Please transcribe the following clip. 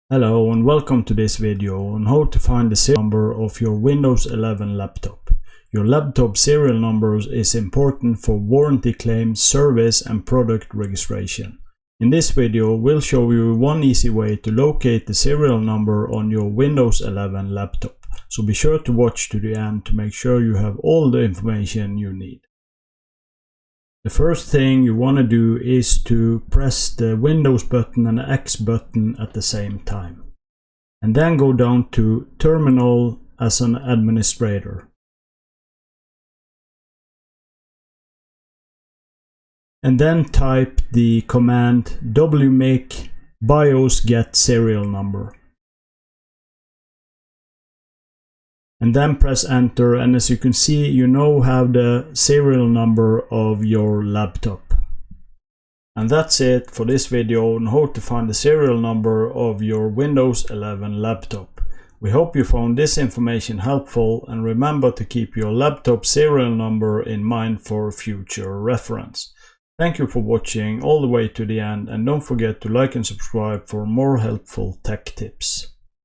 Hello and welcome to this video on how to find the serial number of your Windows 11 laptop. Your laptop serial number is important for warranty claims, service and product registration. In this video we'll show you one easy way to locate the serial number on your Windows 11 laptop. So be sure to watch to the end to make sure you have all the information you need. The first thing you want to do is to press the Windows button and the X button at the same time. And then go down to Terminal as an administrator. And then type the command wmake BIOS get serial number. And then press enter, and as you can see, you now have the serial number of your laptop. And that's it for this video on how to find the serial number of your Windows 11 laptop. We hope you found this information helpful, and remember to keep your laptop serial number in mind for future reference. Thank you for watching all the way to the end, and don't forget to like and subscribe for more helpful tech tips.